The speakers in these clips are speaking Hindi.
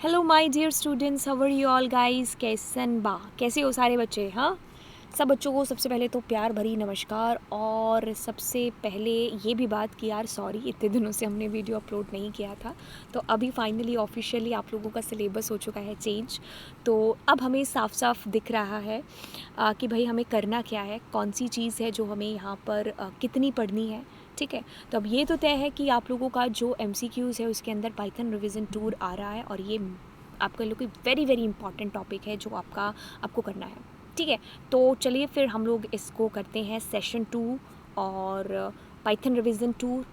Hello my dear students, how are you all guys. कैसे हो सारे बच्चे? हाँ, सब बच्चों को सबसे पहले तो प्यार भरी नमस्कार। और सबसे पहले ये भी बात कि यार सॉरी, इतने दिनों से हमने वीडियो अपलोड नहीं किया था। तो अभी फाइनली ऑफिशियली आप लोगों का सिलेबस हो चुका है चेंज। तो अब हमें साफ साफ दिख रहा है कि भाई हमें करना क्या है, कौन सी चीज़ है जो हमें यहाँ पर कितनी पढ़नी है। ठीक है, तो अब ये तो तय है कि आप लोगों का जो MCQs है उसके अंदर पाइथन रिवीजन टूर आ रहा है, और ये आपके लोग की वेरी वेरी इंपॉर्टेंट टॉपिक है जो आपको करना है। ठीक है, तो चलिए फिर हम लोग इसको करते हैं सेशन 2 और पाइथन रिवीजन टूर।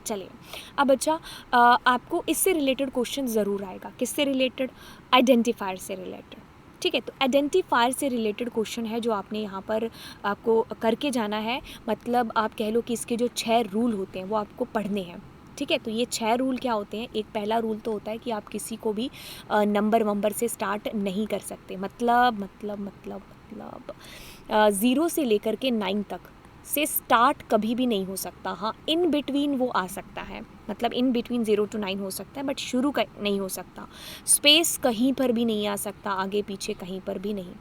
चलिए अब बच्चा आपको इससे रिलेटेड क्वेश्चन ज़रूर आएगा। किससे रिलेटेड? आइडेंटिफायर से रिलेटेड। ठीक है, तो आइडेंटिफायर से रिलेटेड क्वेश्चन है जो आपने यहाँ पर आपको करके जाना है। मतलब आप कह लो कि इसके जो 6 रूल होते हैं वो आपको पढ़ने हैं। ठीक है, तो ये 6 रूल क्या होते हैं? एक पहला रूल तो होता है कि आप किसी को भी नंबर से स्टार्ट नहीं कर सकते। मतलब 0 से लेकर के 9 तक से स्टार्ट कभी भी नहीं हो सकता। हाँ, इन बिटवीन वो आ सकता है, मतलब इन बिटवीन 0 to 9 हो सकता है, बट शुरू का नहीं हो सकता। स्पेस कहीं पर भी नहीं आ सकता, आगे पीछे कहीं पर भी नहीं।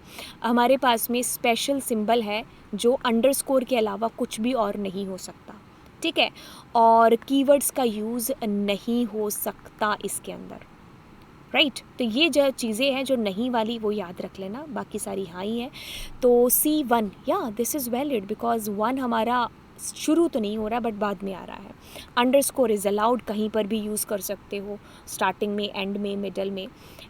हमारे पास में स्पेशल सिंबल है जो अंडरस्कोर के अलावा कुछ भी और नहीं हो सकता। ठीक है, और कीवर्ड्स का यूज़ नहीं हो सकता इसके अंदर। राइट, तो ये जो चीज़ें हैं जो नहीं वाली वो याद रख लेना, बाकी सारी हाँ ही है। तो C1, या दिस इज़ वैलिड बिकॉज 1 हमारा शुरू तो नहीं हो रहा बट बाद में आ रहा है। अंडरस्कोर इज़ अलाउड, कहीं पर भी यूज़ कर सकते हो, स्टार्टिंग में, एंड में, मिडल में।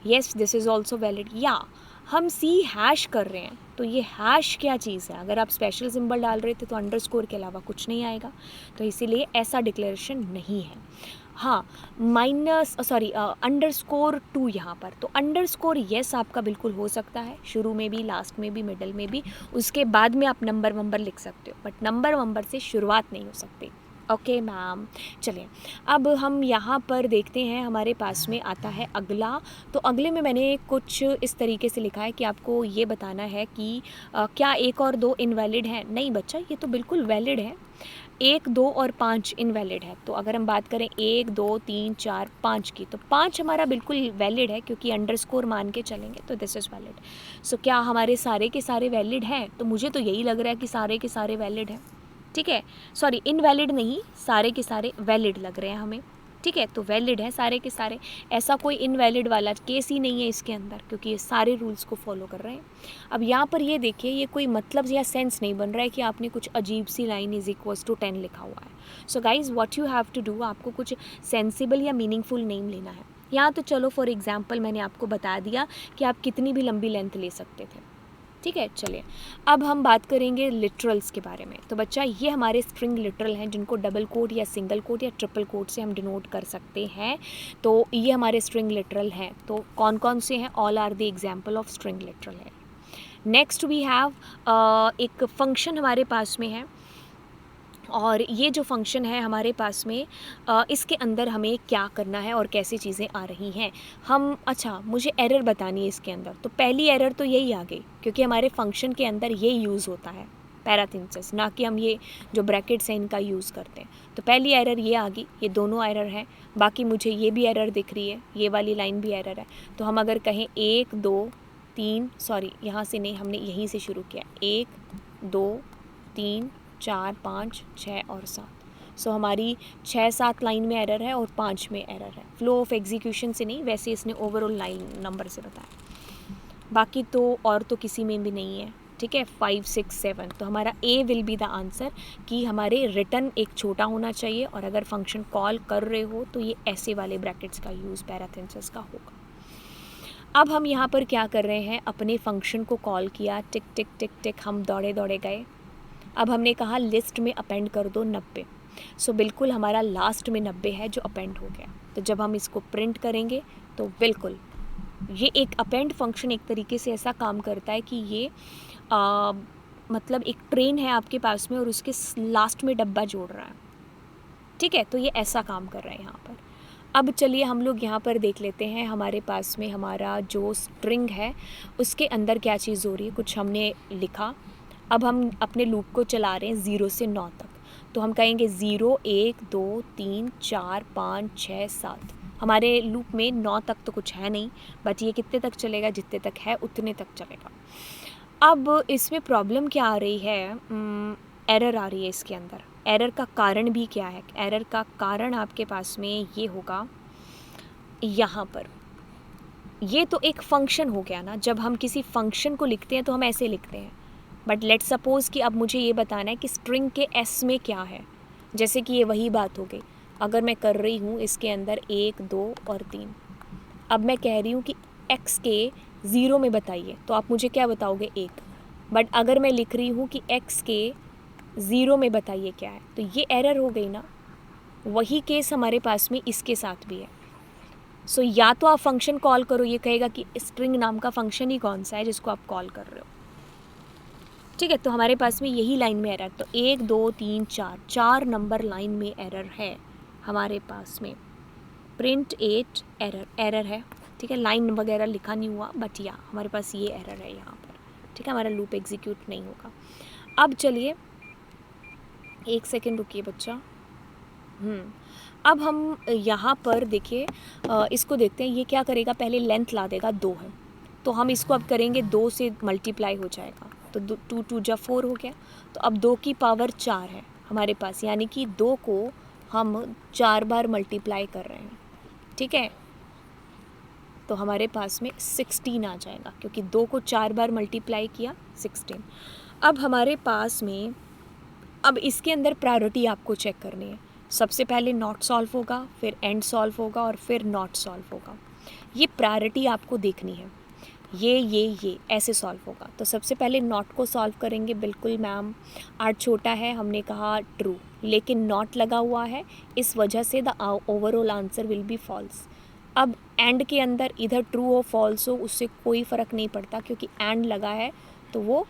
Yes, this is also valid. या हम C# कर रहे हैं, तो ये हैश क्या चीज़ है? अगर आप स्पेशल सिंबल डाल रहे थे तो अंडरस्कोर के अलावा कुछ नहीं आएगा, तो इसीलिए ऐसा डिक्लेरेशन नहीं है। हाँ, अंडरस्कोर 2 यहाँ पर, तो अंडरस्कोर येस आपका बिल्कुल हो सकता है, शुरू में भी, लास्ट में भी, मिडल में भी। उसके बाद में आप नंबर लिख सकते हो, बट नंबर से शुरुआत नहीं हो सकती। ओके मैम, चलिए अब हम यहाँ पर देखते हैं, हमारे पास में आता है अगला। तो अगले में मैंने कुछ इस तरीके से लिखा है कि आपको ये बताना है कि क्या 1 और 2 इनवैलिड है? नहीं बच्चा, ये तो बिल्कुल वैलिड है। 1, 2 और 5 इनवैलिड है। तो अगर हम बात करें 1, 2, 3, 4, 5 की, तो 5 हमारा बिल्कुल वैलिड है क्योंकि अंडरस्कोर मान के चलेंगे, तो दिस इज़ वैलिड। सो क्या हमारे सारे के सारे वैलिड हैं? तो मुझे तो यही लग रहा है कि सारे के सारे वैलिड हैं। ठीक है, सॉरी, इनवैलिड नहीं, सारे के सारे वैलिड लग रहे हैं हमें। ठीक है, तो वैलिड है सारे के सारे, ऐसा कोई इनवैलिड वाला केस ही नहीं है इसके अंदर, क्योंकि ये सारे रूल्स को फॉलो कर रहे हैं। अब यहाँ पर ये देखिए, ये कोई मतलब या सेंस नहीं बन रहा है कि आपने कुछ अजीब सी लाइन =10 लिखा हुआ है। So guys what you have to do, आपको कुछ सेंसिबल या मीनिंगफुल नेम लेना है। यहाँ तो चलो फॉर एग्जाम्पल मैंने आपको बता दिया कि आप कितनी भी लंबी लेंथ ले सकते थे। ठीक है, चलिए अब हम बात करेंगे लिटरल्स के बारे में। तो बच्चा, ये हमारे स्ट्रिंग लिटरल हैं जिनको डबल कोट या सिंगल कोट या ट्रिपल कोट से हम डिनोट कर सकते हैं। तो ये हमारे स्ट्रिंग लिटरल हैं। तो कौन कौन से हैं? All are the example of string literal है। नेक्स्ट वी हैव एक फंक्शन हमारे पास में है, और ये जो फंक्शन है हमारे पास में, इसके अंदर हमें क्या करना है और कैसी चीज़ें आ रही हैं। अच्छा, मुझे एरर बतानी है इसके अंदर। तो पहली एरर तो यही आ गई, क्योंकि हमारे फंक्शन के अंदर ये यूज़ होता है पैराथिंसिस, ना कि हम ये जो ब्रैकेट्स हैं इनका यूज़ करते हैं। तो पहली एरर ये आ गई, ये दोनों एरर हैं। बाकी मुझे ये भी एरर दिख रही है, ये वाली लाइन भी एरर है। तो हम अगर कहें 1, 2, 3, सॉरी यहाँ से नहीं, हमने यहीं से शुरू किया, 1, 2, 3, 4, 5, 6 और 7। सो हमारी 6-7 लाइन में एरर है और 5 में एरर है। फ्लो ऑफ एग्जीक्यूशन से नहीं, वैसे इसने ओवरऑल लाइन नंबर से बताया। बाकी तो और तो किसी में भी नहीं है। ठीक है, 5, 6, 7, तो हमारा ए विल बी द आंसर, कि हमारे रिटर्न एक छोटा होना चाहिए, और अगर फंक्शन कॉल कर रहे हो तो ये ऐसे वाले ब्रैकेट्स का यूज़ पैराथिंसिस का होगा। अब हम यहाँ पर क्या कर रहे हैं, अपने फंक्शन को कॉल किया, टिक टिक टिक टिक, हम दौड़े गए। अब हमने कहा लिस्ट में अपेंड कर दो 90। सो बिल्कुल हमारा लास्ट में 90 है जो अपेंड हो गया। तो जब हम इसको प्रिंट करेंगे तो बिल्कुल ये एक अपेंड फंक्शन एक तरीके से ऐसा काम करता है कि ये मतलब एक ट्रेन है आपके पास में और उसके लास्ट में डब्बा जोड़ रहा है। ठीक है, तो ये ऐसा काम कर रहा है यहाँ पर। अब चलिए हम लोग यहाँ पर देख लेते हैं, हमारे पास में हमारा जो स्ट्रिंग है उसके अंदर क्या चीज़ हो रही है। कुछ हमने लिखा, अब हम अपने लूप को चला रहे हैं 0 से 9 तक। तो हम कहेंगे 0, 1, 2, 3, 4, 5, 6, 7। हमारे लूप में 9 तक तो कुछ है नहीं, बट ये कितने तक चलेगा, जितने तक है उतने तक चलेगा। अब इसमें प्रॉब्लम क्या आ रही है, एरर आ रही है इसके अंदर। एरर का कारण भी क्या है? एरर का कारण आपके पास में ये होगा, यहाँ पर ये तो एक फंक्शन हो गया ना। जब हम किसी फंक्शन को लिखते हैं तो हम ऐसे लिखते हैं, बट लेट्स सपोज़ कि अब मुझे ये बताना है कि स्ट्रिंग के एस में क्या है। जैसे कि ये वही बात हो गई, अगर मैं कर रही हूँ इसके अंदर 1, 2 और 3, अब मैं कह रही हूँ कि x के 0 में बताइए, तो आप मुझे क्या बताओगे? 1। बट अगर मैं लिख रही हूँ कि x के 0 में बताइए क्या है, तो ये एरर हो गई ना। वही केस हमारे पास में इसके साथ भी है। सो या तो आप फंक्शन कॉल करो, ये कहेगा कि स्ट्रिंग नाम का फंक्शन ही कौन सा है जिसको आप कॉल कर रहे हो, ठीक है। तो हमारे पास में यही लाइन में एरर, तो 1, 2, 3, 4 नंबर लाइन में एरर है हमारे पास में। प्रिंट 8 एरर है, ठीक है। लाइन वगैरह लिखा नहीं हुआ, बट या हमारे पास ये एरर है यहाँ पर, ठीक है। हमारा लूप एग्जीक्यूट नहीं होगा। अब चलिए 1 सेकेंड रुकिए बच्चा। अब हम यहाँ पर देखिए, इसको देखते हैं ये क्या करेगा। पहले लेंथ ला देगा, 2 है, तो हम इसको अब करेंगे 2 से मल्टीप्लाई हो जाएगा, तो 2 2 जा 4 हो गया। तो अब 2 की पावर 4 है हमारे पास, यानी कि 2 को हम 4 बार मल्टीप्लाई कर रहे हैं, ठीक है। तो हमारे पास में 16 आ जाएगा, क्योंकि 2 को 4 बार मल्टीप्लाई किया 16। अब हमारे पास में, अब इसके अंदर प्रायोरिटी आपको चेक करनी है। सबसे पहले नॉट सॉल्व होगा, फिर एंड सॉल्व होगा और फिर नॉट सॉल्व होगा। ये प्रायोरिटी आपको देखनी है, ये ऐसे सॉल्व होगा। तो सबसे पहले नॉट को सॉल्व करेंगे। बिल्कुल मैम, 8 छोटा है, हमने कहा ट्रू, लेकिन नॉट लगा हुआ है, इस वजह से the overall answer will be false. अब एंड के अंदर इधर ट्रू हो फॉल्स हो उससे कोई फ़र्क नहीं पड़ता, क्योंकि एंड लगा है तो वो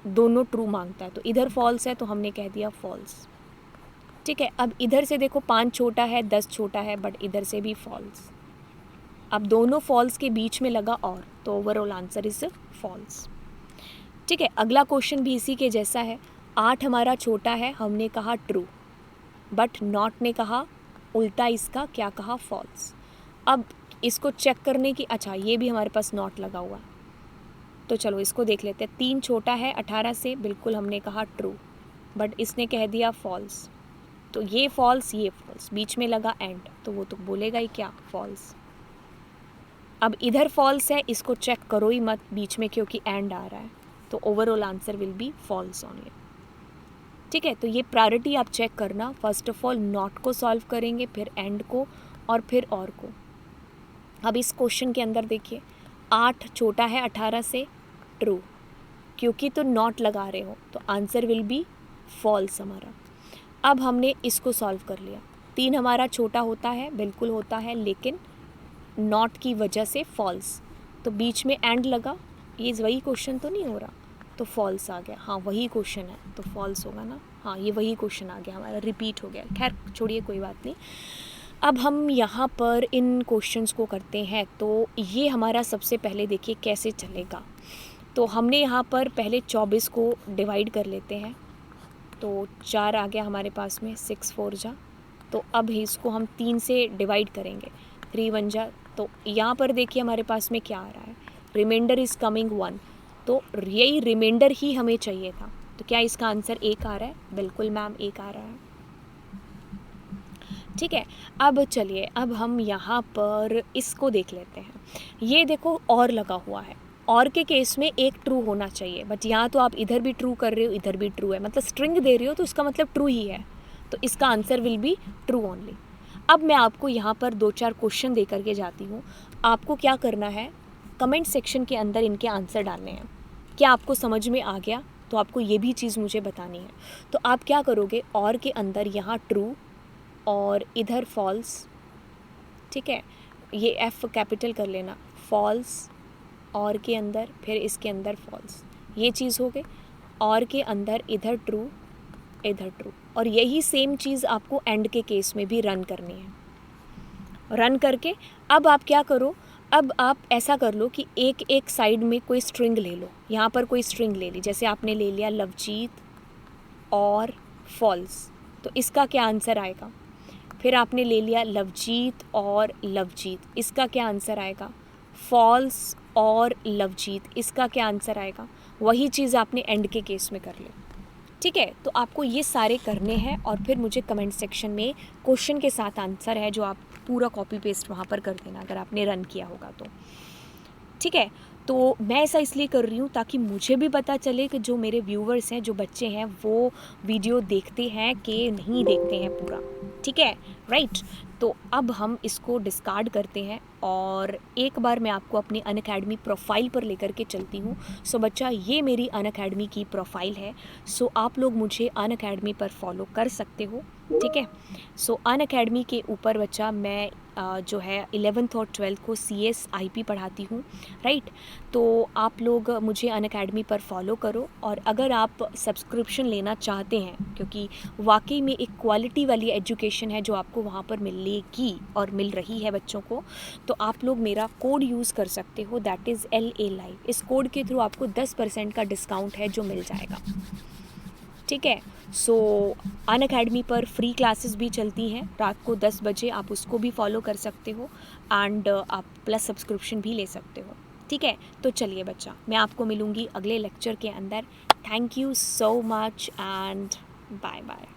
दोनों ट्रू मांगता है। तो इधर फॉल्स है तो हमने कह दिया फॉल्स, ठीक है। अब इधर से देखो 5 छोटा है, 10 छोटा है, बट इधर से भी फॉल्स। अब दोनों फॉल्स के बीच में लगा और, तो ओवरऑल आंसर इज फॉल्स, ठीक है। अगला क्वेश्चन भी इसी के जैसा है। 8 हमारा छोटा है, हमने कहा ट्रू, बट नॉट ने कहा उल्टा, इसका क्या कहा? फॉल्स। अब इसको चेक करने की, अच्छा ये भी हमारे पास नॉट लगा हुआ है, तो चलो इसको देख लेते हैं। 3 छोटा है 18 से, बिल्कुल हमने कहा ट्रू, बट इसने कह दिया फॉल्स। तो ये फॉल्स, ये फॉल्स, बीच में लगा एंड, तो वो तो बोलेगा ही क्या? फॉल्स। अब इधर फॉल्स है, इसको चेक करो ही मत बीच में, क्योंकि एंड आ रहा है, तो overall answer will be false only, ठीक है। तो ये प्रायोरिटी आप चेक करना। फर्स्ट ऑफ ऑल नॉट को सॉल्व करेंगे, फिर एंड को, और फिर और को। अब इस क्वेश्चन के अंदर देखिए, 8 छोटा है 18 से, ट्रू, क्योंकि तो नॉट लगा रहे हो तो आंसर विल बी फॉल्स हमारा। अब हमने इसको सॉल्व कर लिया। 3 हमारा छोटा होता है, बिल्कुल होता है, लेकिन नॉट की वजह से फॉल्स, तो बीच में एंड लगा, ये वही क्वेश्चन तो नहीं हो रहा, तो फॉल्स आ गया। हाँ वही क्वेश्चन है तो फॉल्स होगा ना। हाँ ये वही क्वेश्चन आ गया हमारा, रिपीट हो गया। खैर छोड़िए, कोई बात नहीं। अब हम यहाँ पर इन क्वेश्चंस को करते हैं। तो ये हमारा सबसे पहले देखिए कैसे चलेगा। तो हमने यहाँ पर पहले 24 को डिवाइड कर लेते हैं, तो 4 आ गया हमारे पास में, 6 4 जा। तो अब इसको हम 3 से डिवाइड करेंगे, 3 1 जा। तो यहाँ पर देखिए हमारे पास में क्या आ रहा है, रिमाइंडर इज़ कमिंग 1, तो यही रिमाइंडर ही हमें चाहिए था। तो क्या इसका आंसर 1 आ रहा है? बिल्कुल मैम 1 आ रहा है, ठीक है। अब चलिए, अब हम यहाँ पर इसको देख लेते हैं। ये देखो और लगा हुआ है, और के केस में एक ट्रू होना चाहिए, बट यहाँ तो आप इधर भी ट्रू कर रहे हो, इधर भी ट्रू है, मतलब स्ट्रिंग दे रहे हो तो इसका मतलब ट्रू ही है, तो इसका answer will be true only. अब मैं आपको यहाँ पर 2-4 क्वेश्चन दे करके जाती हूँ। आपको क्या करना है, कमेंट सेक्शन के अंदर इनके आंसर डालने हैं। क्या आपको समझ में आ गया? तो आपको ये भी चीज़ मुझे बतानी है। तो आप क्या करोगे, और के अंदर यहाँ ट्रू और इधर फॉल्स, ठीक है। ये एफ कैपिटल कर लेना, फॉल्स, और के अंदर फिर इसके अंदर फॉल्स, ये चीज़ हो गई। और के अंदर इधर ट्रू, इधर ट्रू, और यही सेम चीज़ आपको एंड के केस में भी रन करनी है। रन करके अब आप क्या करो, अब आप ऐसा कर लो कि एक एक साइड में कोई स्ट्रिंग ले लो। यहाँ पर कोई स्ट्रिंग ले ली, जैसे आपने ले लिया लवजीत और फॉल्स, तो इसका क्या आंसर आएगा? फिर आपने ले लिया लवजीत और लवजीत, इसका क्या आंसर आएगा? फॉल्स और लवजीत, इसका क्या आंसर आएगा? वही चीज़ आपने एंड के केस में कर ली। ठीक है, तो आपको ये सारे करने हैं और फिर मुझे कमेंट सेक्शन में क्वेश्चन के साथ आंसर है जो आप पूरा कॉपी पेस्ट वहाँ पर कर देना अगर आपने रन किया होगा तो। ठीक है, तो मैं ऐसा इसलिए कर रही हूँ ताकि मुझे भी पता चले कि जो मेरे व्यूवर्स हैं, जो बच्चे हैं, वो वीडियो देखते हैं कि नहीं देखते हैं पूरा। ठीक है, राइट। तो अब हम इसको डिस्कार्ड करते हैं और एक बार मैं आपको अपनी अनअकैडमी प्रोफाइल पर लेकर के चलती हूँ। सो बच्चा, ये मेरी अनअकैडमी की प्रोफाइल है। सो आप लोग मुझे अनअकैडमी पर फॉलो कर सकते हो। ठीक है, सो अनअकैडमी के ऊपर बच्चा मैं जो है 11th और 12th को CSIP पढ़ाती हूँ, राइट। तो आप लोग मुझे अनअकैडमी पर फॉलो करो और अगर आप सब्सक्रिप्शन लेना चाहते हैं, क्योंकि वाकई में एक क्वालिटी वाली एजुकेशन है जो आपको वहाँ पर मिलेगी और मिल रही है बच्चों को, तो आप लोग मेरा कोड यूज़ कर सकते हो, दैट इज़ LA Live। इस कोड के थ्रू आपको 10% का डिस्काउंट है जो मिल जाएगा। ठीक है, सो अनअकैडमी पर फ्री क्लासेस भी चलती हैं रात को 10 बजे, आप उसको भी फॉलो कर सकते हो एंड आप प्लस सब्सक्रिप्शन भी ले सकते हो। ठीक है, तो चलिए बच्चा, मैं आपको मिलूँगी अगले लेक्चर के अंदर। Thank you so much and bye bye.